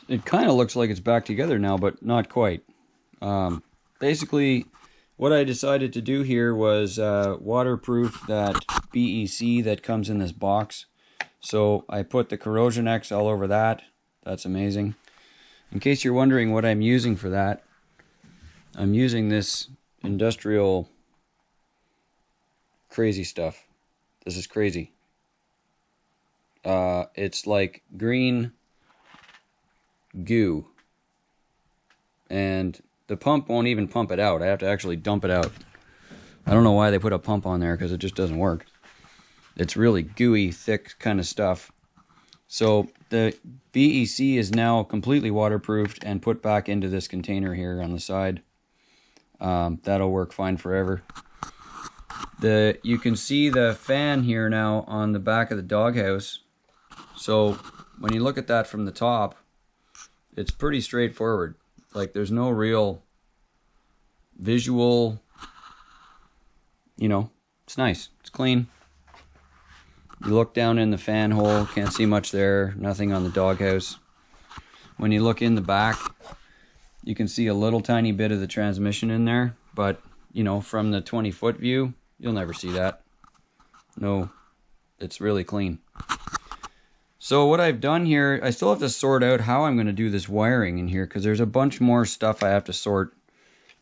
it kind of looks like it's back together now, but not quite. Basically, what I decided to do here was waterproof that BEC that comes in this box. So I put the Corrosion X all over that. That's amazing. In case you're wondering what I'm using for that, I'm using this industrial crazy stuff. This is crazy. It's like green goo. And the pump won't even pump it out. I have to actually dump it out. I don't know why they put a pump on there, because it just doesn't work. It's really gooey, thick kind of stuff. So the BEC is now completely waterproofed and put back into this container here on the side. That'll work fine forever. You can see the fan here now on the back of the doghouse. So when you look at that from the top, it's pretty straightforward. Like, there's no real visual, it's nice. It's clean. You look down in the fan hole, can't see much there, nothing on the doghouse. When you look in the back, you can see a little tiny bit of the transmission in there, but, from the 20-foot view, you'll never see that. No, it's really clean. So what I've done here, I still have to sort out how I'm going to do this wiring in here, because there's a bunch more stuff I have to sort.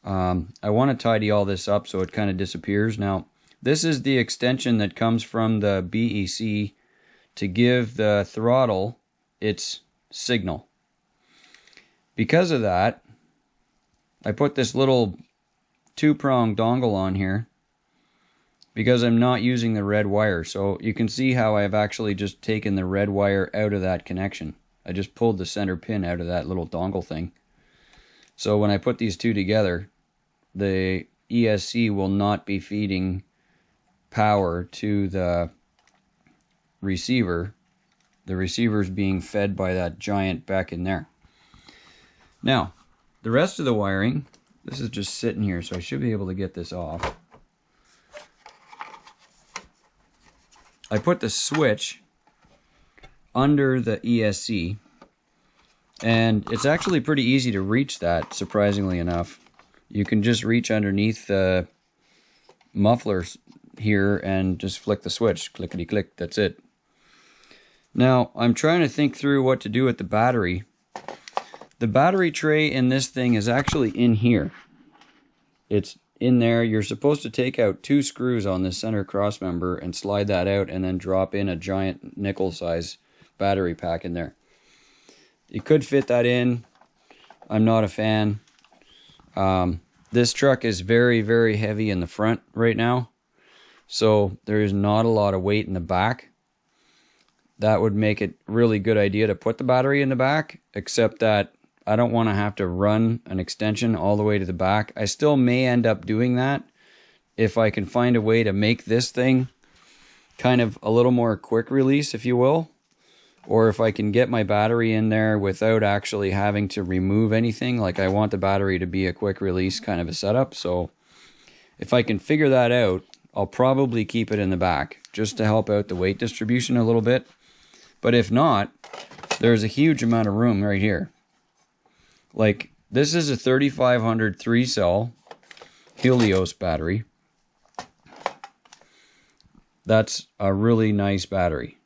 I want to tidy all this up so it kind of disappears. Now, this is the extension that comes from the BEC to give the throttle its signal. Because of that, I put this little 2-prong dongle on here, because I'm not using the red wire. So you can see how I've actually just taken the red wire out of that connection. I just pulled the center pin out of that little dongle thing. So when I put these two together, the ESC will not be feeding power to the receiver. The receiver's being fed by that giant back in there. Now, the rest of the wiring, this is just sitting here, so I should be able to get this off. I put the switch under the ESC, and it's actually pretty easy to reach that, surprisingly enough. You can just reach underneath the muffler here and just flick the switch. Clickety-click, that's it. Now, I'm trying to think through what to do with the battery. The battery tray in this thing is actually in here. It's in there. You're supposed to take out 2 screws on the center cross member and slide that out, and then drop in a giant nickel size battery pack in there. You could fit that in. I'm not a fan. This truck is very, very heavy in the front right now, so there is not a lot of weight in the back. That would make it a really good idea to put the battery in the back, except that I don't want to have to run an extension all the way to the back. I still may end up doing that if I can find a way to make this thing kind of a little more quick release, if you will. Or if I can get my battery in there without actually having to remove anything. Like, I want the battery to be a quick release kind of a setup. So if I can figure that out, I'll probably keep it in the back just to help out the weight distribution a little bit. But if not, there's a huge amount of room right here. Like, this is a 3500 3-cell Helios battery. That's a really nice battery.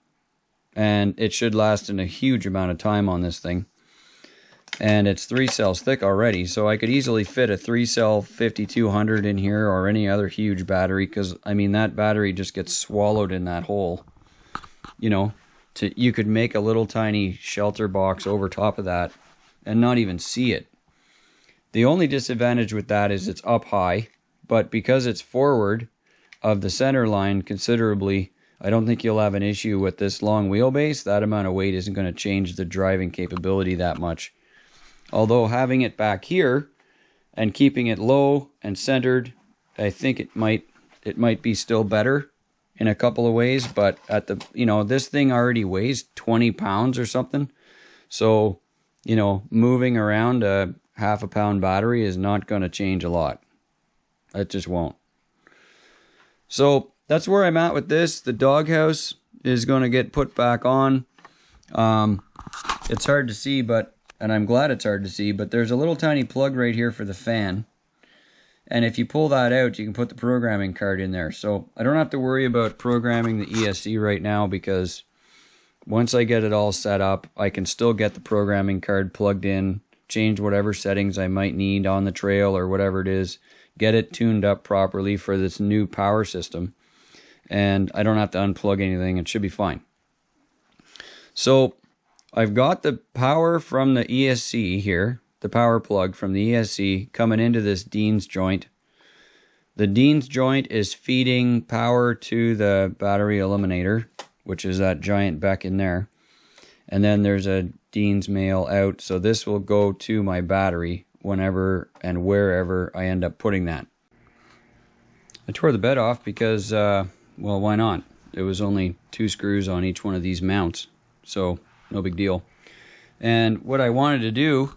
And it should last in a huge amount of time on this thing. And it's 3 cells thick already, so I could easily fit a 3-cell 5200 in here, or any other huge battery, because, I mean, that battery just gets swallowed in that hole. You could make a little tiny shelter box over top of that and not even see it. The only disadvantage with that is it's up high, but because it's forward of the center line considerably, I don't think you'll have an issue with this long wheelbase. That amount of weight isn't going to change the driving capability that much. Although having it back here and keeping it low and centered, I think it might be still better in a couple of ways. But at the, this thing already weighs 20 pounds or something. So, moving around a half a pound battery is not going to change a lot. It just won't. So that's where I'm at with this. The doghouse is going to get put back on. It's hard to see, but and I'm glad it's hard to see, but there's a little tiny plug right here for the fan. And if you pull that out, you can put the programming card in there. So I don't have to worry about programming the ESC right now, because once I get it all set up, I can still get the programming card plugged in, change whatever settings I might need on the trail or whatever it is, get it tuned up properly for this new power system. And I don't have to unplug anything. It should be fine. So I've got the power from the ESC here, the power plug from the ESC coming into this Dean's joint. The Dean's joint is feeding power to the battery eliminator, which is that giant beck in there. And then there's a Dean's male out, so this will go to my battery whenever and wherever I end up putting that. I tore the bed off because, well, why not? It was only 2 screws on each one of these mounts, so no big deal. And what I wanted to do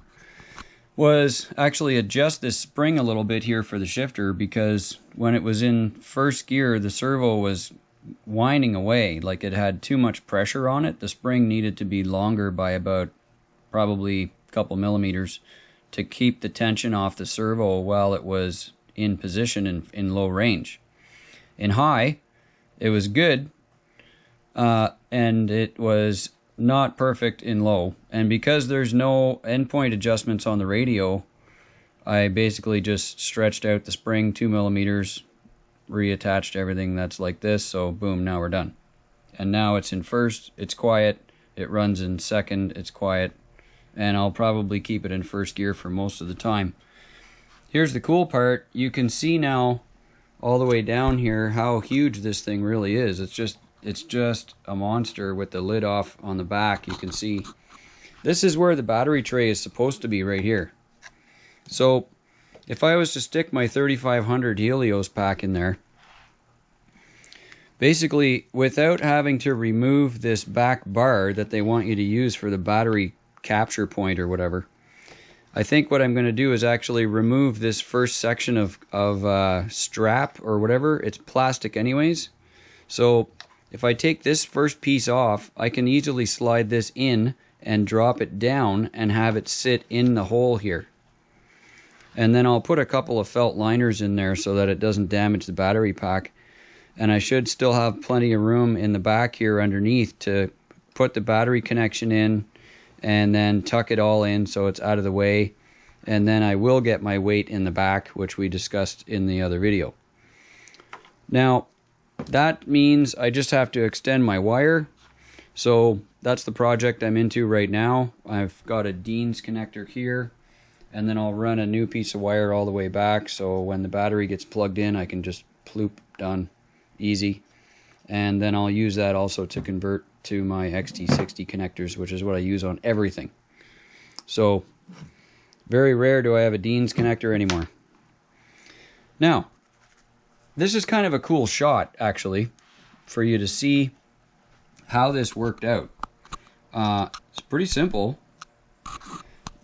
was actually adjust this spring a little bit here for the shifter, because when it was in first gear, the servo was winding away, like it had too much pressure on it. The spring needed to be longer by about probably a couple millimeters to keep the tension off the servo while it was in position in low range. In high, it was good, and it was not perfect in low. And because there's no endpoint adjustments on the radio, I basically just stretched out the spring 2 millimeters, reattached everything that's like this, so boom, now we're done. And now it's in first, it's quiet. It runs in second, it's quiet. And I'll probably keep it in first gear for most of the time. Here's the cool part. You can see now all the way down here how huge this thing really is. It's just a monster with the lid off on the back. You can see this is where the battery tray is supposed to be, right here. So if I was to stick my 3500 Helios pack in there, basically without having to remove this back bar that they want you to use for the battery capture point or whatever, I think what I'm going to do is actually remove this first section of strap or whatever. It's plastic anyways. So if I take this first piece off, I can easily slide this in and drop it down and have it sit in the hole here. And then I'll put a couple of felt liners in there so that it doesn't damage the battery pack. And I should still have plenty of room in the back here underneath to put the battery connection in and then tuck it all in so it's out of the way. And then I will get my weight in the back, which we discussed in the other video. Now, that means I just have to extend my wire. So that's the project I'm into right now. I've got a Dean's connector here, and then I'll run a new piece of wire all the way back, so when the battery gets plugged in, I can just ploop, done, easy. And then I'll use that also to convert to my XT60 connectors, which is what I use on everything. So very rare do I have a Dean's connector anymore. Now, this is kind of a cool shot, actually, for you to see how this worked out. It's pretty simple.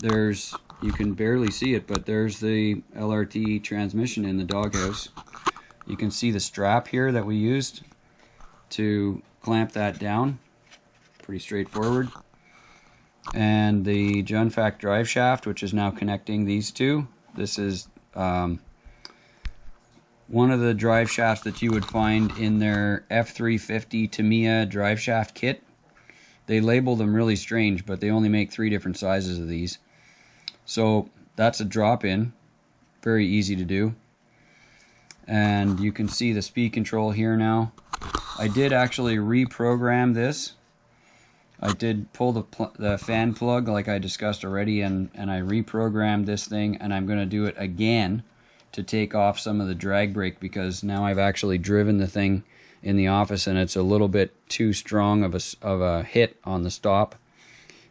You can barely see it, but there's the LRT transmission in the doghouse. You can see the strap here that we used to clamp that down. Pretty straightforward. And the Junfac drive shaft, which is now connecting these two. This is one of the drive shafts that you would find in their F350 Tamiya drive shaft kit. They label them really strange, but they only make 3 different sizes of these. So that's a drop-in, very easy to do. And you can see the speed control here now. I did actually reprogram this. I did pull the fan plug like I discussed already, and I reprogrammed this thing, and I'm going to do it again to take off some of the drag brake, because now I've actually driven the thing in the office and it's a little bit too strong of a hit on the stop.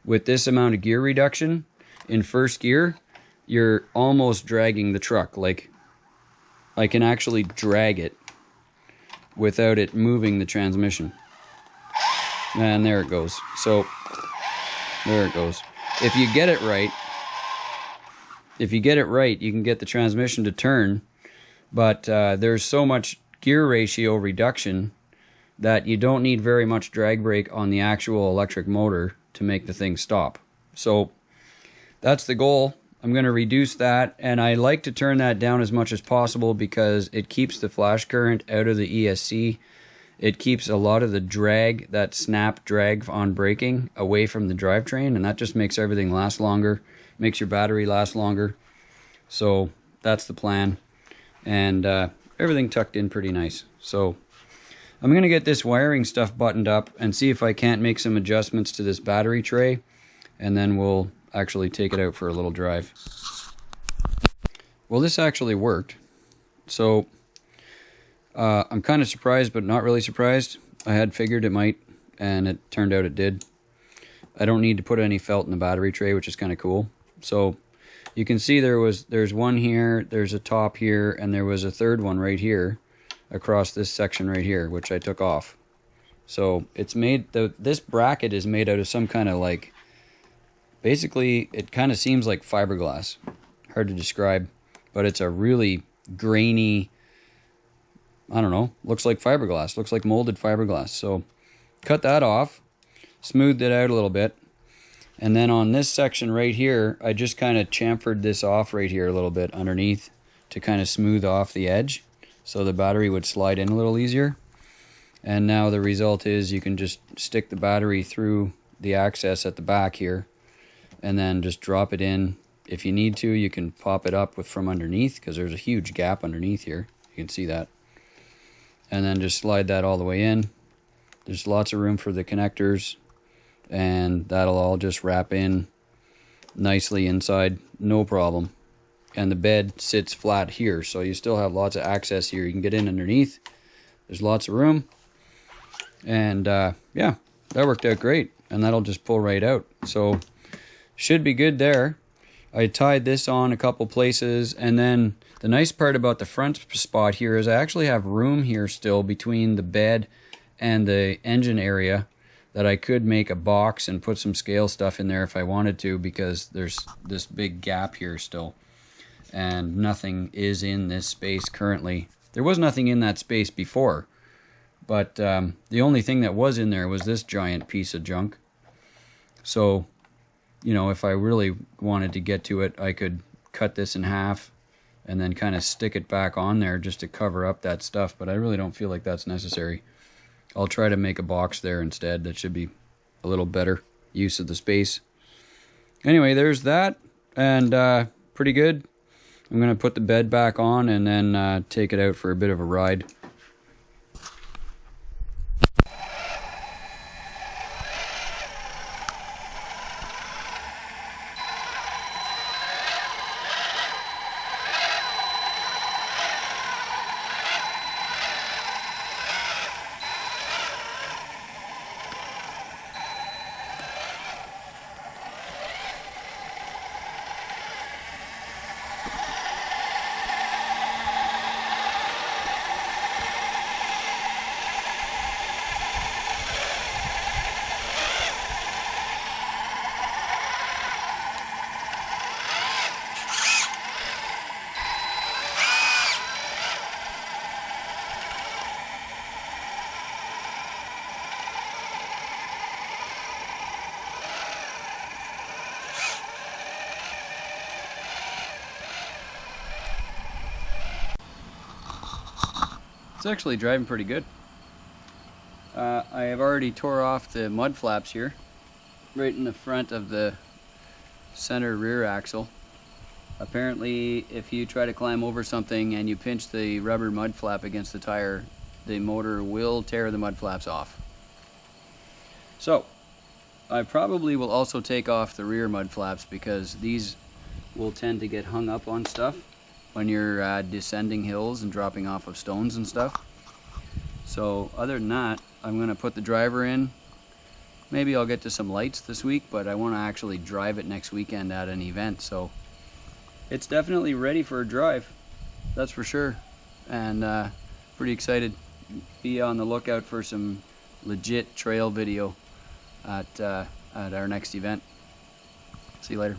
With this amount of gear reduction in first gear, you're almost dragging the truck. Like, I can actually drag it without it moving the transmission. And there it goes. So there it goes. If you get it right, you can get the transmission to turn, but there's so much gear ratio reduction that you don't need very much drag brake on the actual electric motor to make the thing stop. So that's the goal. I'm going to reduce that, and I like to turn that down as much as possible because it keeps the flash current out of the ESC. It keeps a lot of the drag, that snap drag on braking, away from the drivetrain, and that just makes everything last longer, makes your battery last longer. So that's the plan, and everything tucked in pretty nice. So I'm going to get this wiring stuff buttoned up and see if I can't make some adjustments to this battery tray, and then we'll actually take it out for a little drive. Well, this actually worked. So I'm kind of surprised, but not really surprised. I had figured it might, and it turned out it did. I don't need to put any felt in the battery tray, which is kind of cool. So you can see there's one here, there's a top here, and there was a third one right here across this section right here, which I took off. So it's made, this bracket is made out of some kind of like, basically it kind of seems like fiberglass. Hard to describe, but it's a really grainy, I don't know, looks like fiberglass, looks like molded fiberglass. So cut that off, smoothed it out a little bit, and then on this section right here, I just kind of chamfered this off right here a little bit underneath to kind of smooth off the edge so the battery would slide in a little easier. And now the result is you can just stick the battery through the access at the back here and then just drop it in. If you need to, you can pop it up from underneath because there's a huge gap underneath here. You can see that. And then just slide that all the way in. There's lots of room for the connectors, and that'll all just wrap in nicely inside, no problem. And the bed sits flat here, so you still have lots of access here. You can get in underneath. There's lots of room. And yeah, that worked out great. And that'll just pull right out. So should be good there. I tied this on a couple places, and then the nice part about the front spot here is I actually have room here still between the bed and the engine area that I could make a box and put some scale stuff in there if I wanted to, because there's this big gap here still and nothing is in this space currently. There was nothing in that space before, but the only thing that was in there was this giant piece of junk. So, you know, if I really wanted to get to it, I could cut this in half and then kind of stick it back on there just to cover up that stuff, but I really don't feel like that's necessary. I'll try to make a box there instead. That should be a little better use of the space. Anyway, there's that, and pretty good. I'm going to put the bed back on and then take it out for a bit of a ride. It's actually driving pretty good. I have already tore off the mud flaps here, right in the front of the center rear axle. Apparently, if you try to climb over something and you pinch the rubber mud flap against the tire, the motor will tear the mud flaps off. So, I probably will also take off the rear mud flaps because these will tend to get hung up on stuff when you're descending hills and dropping off of stones and stuff. So other than that, I'm going to put the driver in. Maybe I'll get to some lights this week, but I want to actually drive it next weekend at an event. So it's definitely ready for a drive, that's for sure. And pretty excited. Be on the lookout for some legit trail video at our next event. See you later.